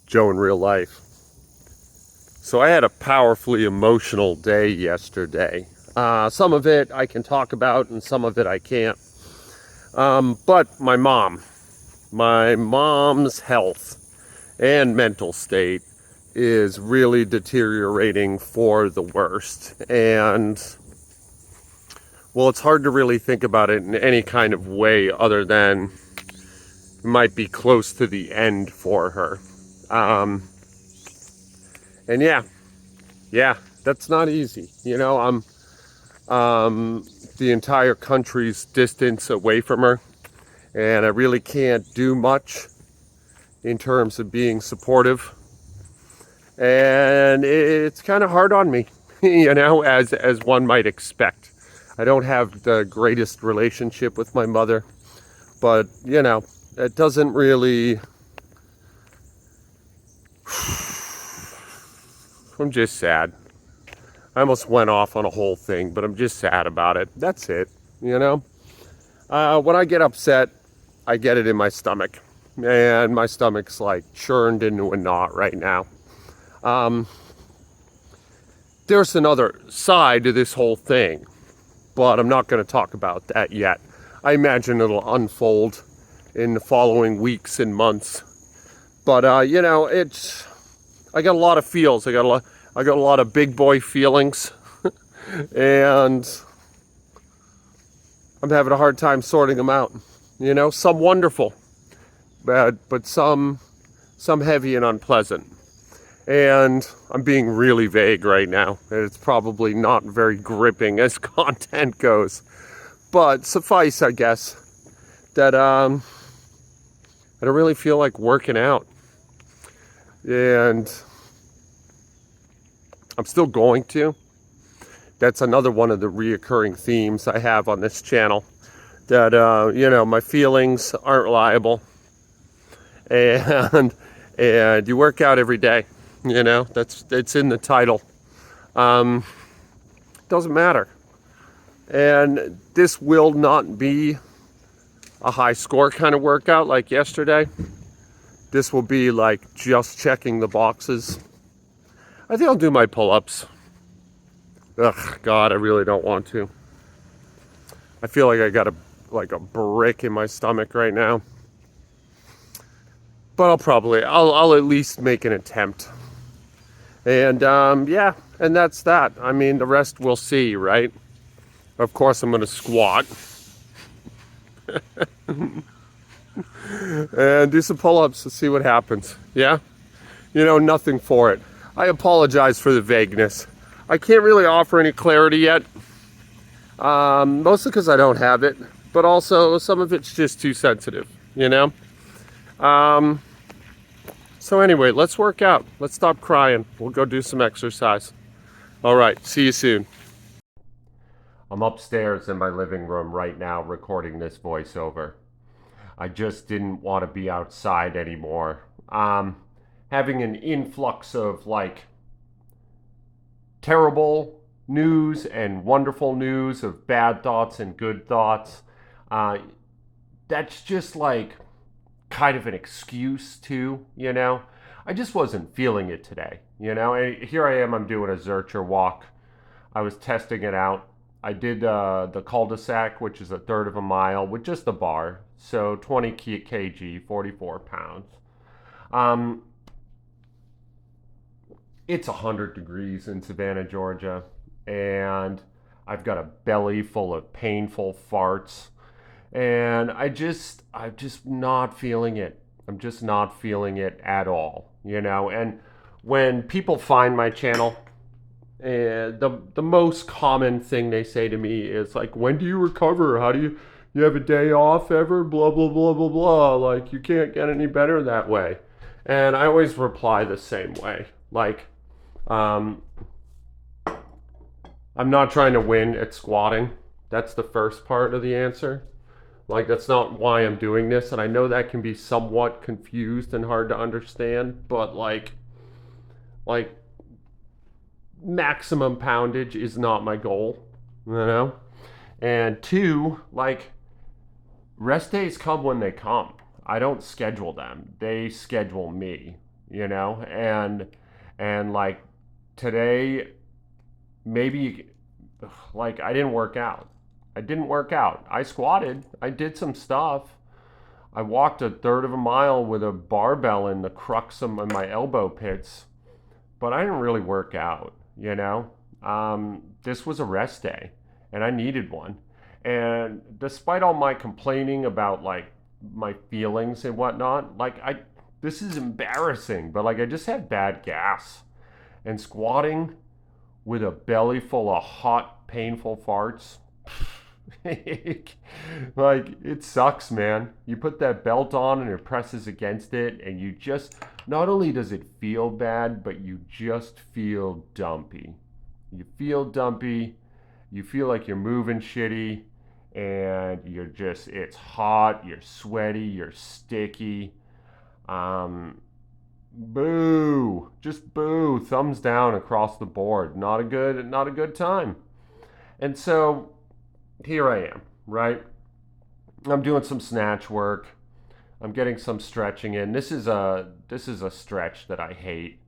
Joe in real life. So I had a powerfully emotional day yesterday. Some of it I can talk about and some of it I can't. But my mom's health and mental state is really deteriorating for the worst. And well, it's hard to really think about it in any kind of way other than it might be close to the end for her. And yeah, that's not easy. I'm the entire country's distance away from her, and I really can't do much in terms of being supportive. And it's kind of hard on me, as one might expect. I don't have the greatest relationship with my mother, but it doesn't really. I'm just sad. I almost went off on a whole thing, but I'm just sad about it. That's it, When I get upset, I get it in my stomach. And my stomach's like churned into a knot right now. There's another side to this whole thing, but I'm not going to talk about that yet. I imagine it'll unfold in the following weeks and months. But, I got a lot of feels. I got a lot of big boy feelings. And I'm having a hard time sorting them out. Some wonderful, but some heavy and unpleasant. And I'm being really vague right now. It's probably not very gripping as content goes. But suffice, I guess, that I don't really feel like working out. And I'm still going to. That's another one of the reoccurring themes I have on this channel. That, my feelings aren't reliable. And you work out every day. It's in the title. Doesn't matter. And this will not be a high score kind of workout like yesterday. This will be like just checking the boxes. I think I'll do my pull-ups. Ugh, God, I really don't want to. I feel like I got a brick in my stomach right now. But I'll at least make an attempt. And and that's that. I mean, the rest we'll see, right? Of course, I'm going to squat. And do some pull-ups to see what happens. Yeah? Nothing for it. I apologize for the vagueness. I can't really offer any clarity yet. Mostly because I don't have it. But also, some of it's just too sensitive, So anyway, let's work out. Let's stop crying. We'll go do some exercise. All right, see you soon. I'm upstairs in my living room right now recording this voiceover. I just didn't want to be outside anymore. Having an influx of terrible news and wonderful news, of bad thoughts and good thoughts. That's just kind of an excuse too, I just wasn't feeling it today, And here I am, I'm doing a Zercher walk. I was testing it out. I did the cul-de-sac, which is a third of a mile, with just the bar. So 20 kg, 44 pounds. It's 100 degrees in Savannah, Georgia. And I've got a belly full of painful farts. And I'm just not feeling it. I'm just not feeling it at all, And when people find my channel, the most common thing they say to me is when do you recover? How do you have a day off ever? Blah, blah, blah, blah, blah. You can't get any better that way. And I always reply the same way. I'm not trying to win at squatting. That's the first part of the answer. That's not why I'm doing this. And I know that can be somewhat confused and hard to understand, but maximum poundage is not my goal, And two, rest days come when they come. I don't schedule them. They schedule me. and like today, maybe like I didn't work out. I didn't work out. I squatted. I did some stuff. I walked a third of a mile with a barbell in the crux of my elbow pits, but I didn't really work out. This was a rest day, and I needed one. And despite all my complaining about like my feelings and whatnot, this is embarrassing, but like I just had bad gas. And squatting with a belly full of hot, painful farts, like it sucks, man. You put that belt on and it presses against it, and you just not only does it feel bad, but you just feel dumpy. You feel dumpy, you feel like you're moving shitty, and it's hot, you're sweaty, you're sticky. Um, Boo, just boo, thumbs down across the board. Not a good time. And so here I am, right? I'm doing some snatch work. I'm getting some stretching in. This is a stretch that I hate,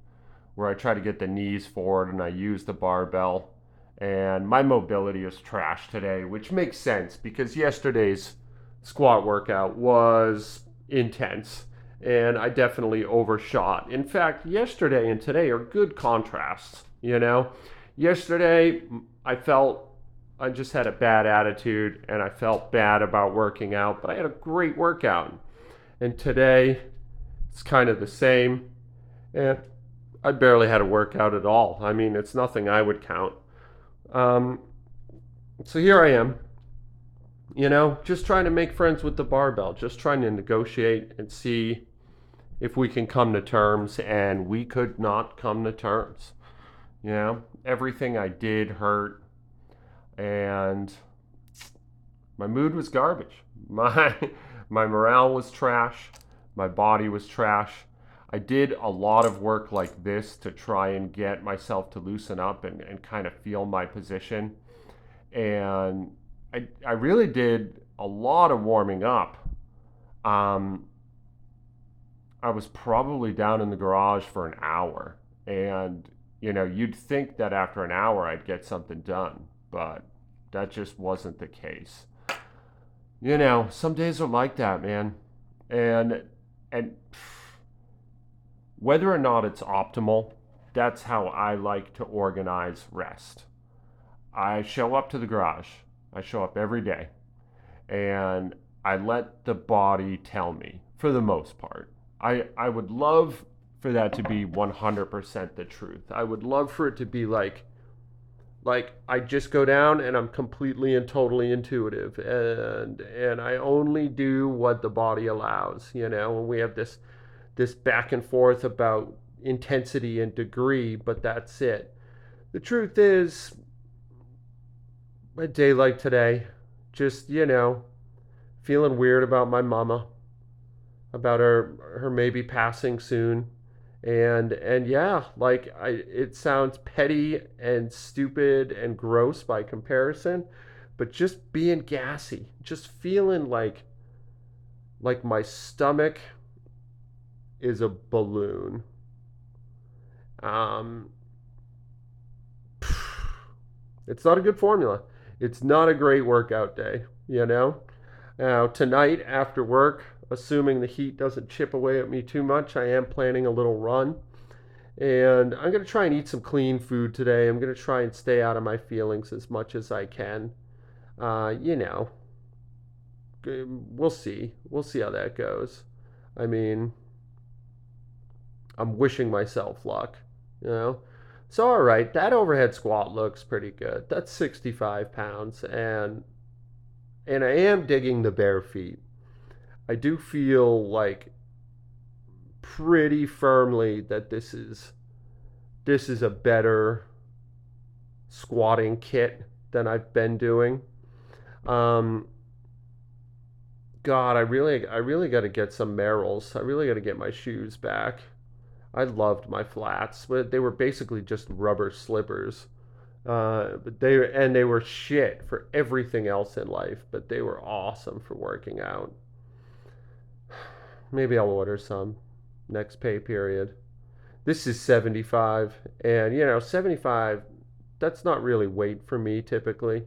where I try to get the knees forward and I use the barbell. And my mobility is trash today, which makes sense because yesterday's squat workout was intense and I definitely overshot. In fact, yesterday and today are good contrasts. Yesterday, I felt I just had a bad attitude and I felt bad about working out, but I had a great workout. And today, it's kind of the same. And I barely had a workout at all. I mean, it's nothing I would count. Um, so here I am, just trying to make friends with the barbell, just trying to negotiate and see if we can come to terms. And we could not come to terms. Everything I did hurt, and my mood was garbage. My morale was trash. My body was trash. I did a lot of work like this to try and get myself to loosen up and kind of feel my position. And I really did a lot of warming up. Um, I was probably down in the garage for an hour. And, you'd think that after an hour I'd get something done, but that just wasn't the case. Some days are like that, man. And, and whether or not it's optimal, that's how I like to organize rest. I show up to the garage. I show up every day. And I let the body tell me, for the most part. I would love for that to be 100% the truth. I would love for it to be like I just go down and I'm completely and totally intuitive, and I only do what the body allows, and we have this back and forth about intensity and degree, but that's it. The truth is, a day like today, just, feeling weird about my mama, about her maybe passing soon. And yeah, it sounds petty and stupid and gross by comparison, but just being gassy, just feeling like my stomach is a balloon. Um, it's not a good formula. It's not a great workout day. Now, tonight after work, assuming the heat doesn't chip away at me too much, I am planning a little run. And I'm going to try and eat some clean food today. I'm going to try and stay out of my feelings as much as I can. Uh, you know, we'll see. We'll see how that goes. I mean, I'm wishing myself luck, you know? So, all right, that overhead squat looks pretty good. That's 65 pounds. And I am digging the bare feet. I do feel like pretty firmly that this is a better squatting kit than I've been doing. Um, God, I really got to get some Merrells. I really got to get my shoes back. I loved my flats, but they were basically just rubber slippers. But they were shit for everything else in life, but they were awesome for working out. Maybe I'll order some next pay period. This is 75, and 75, that's not really weight for me typically,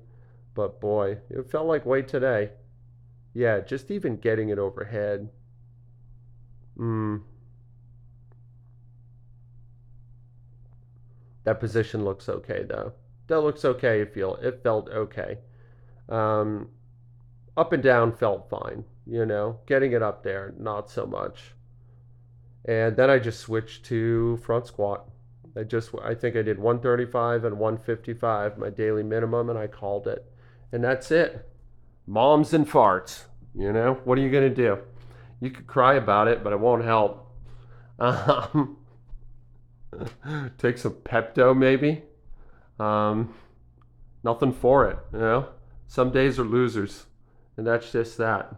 but boy, it felt like weight today. Yeah, just even getting it overhead. Mm, that position looks okay though. That looks okay. It felt okay. Um, Up and down felt fine. Getting it up there, not so much. And then I just switched to front squat. I think I did 135 and 155, my daily minimum, and I called it. And that's it. Moms and farts. What are you going to do? You could cry about it, but it won't help. Um, take some Pepto, maybe. Um, Nothing for it. Some days are losers, and that's just that.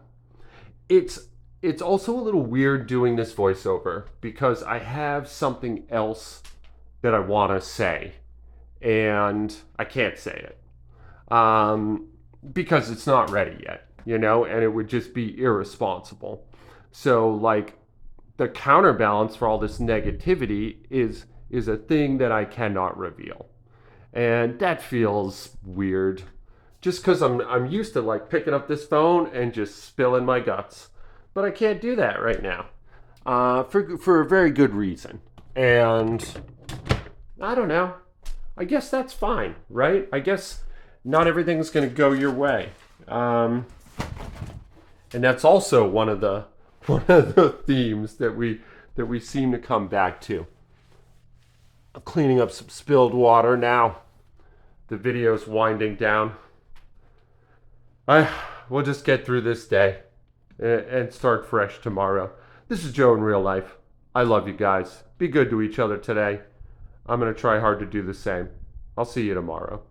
It's it's also a little weird doing this voiceover because I have something else that I want to say, and I can't say it because it's not ready yet, and it would just be irresponsible. So, like, the counterbalance for all this negativity is a thing that I cannot reveal, and that feels weird. Just because I'm used to like picking up this phone and just spilling my guts, but I can't do that right now, for a very good reason. And I don't know. I guess that's fine, right? I guess not everything's going to go your way, and that's also one of the themes that we seem to come back to. I'm cleaning up some spilled water now. The video's winding down. We'll just get through this day and start fresh tomorrow. This is Joe in real life. I love you guys. Be good to each other today. I'm going to try hard to do the same. I'll see you tomorrow.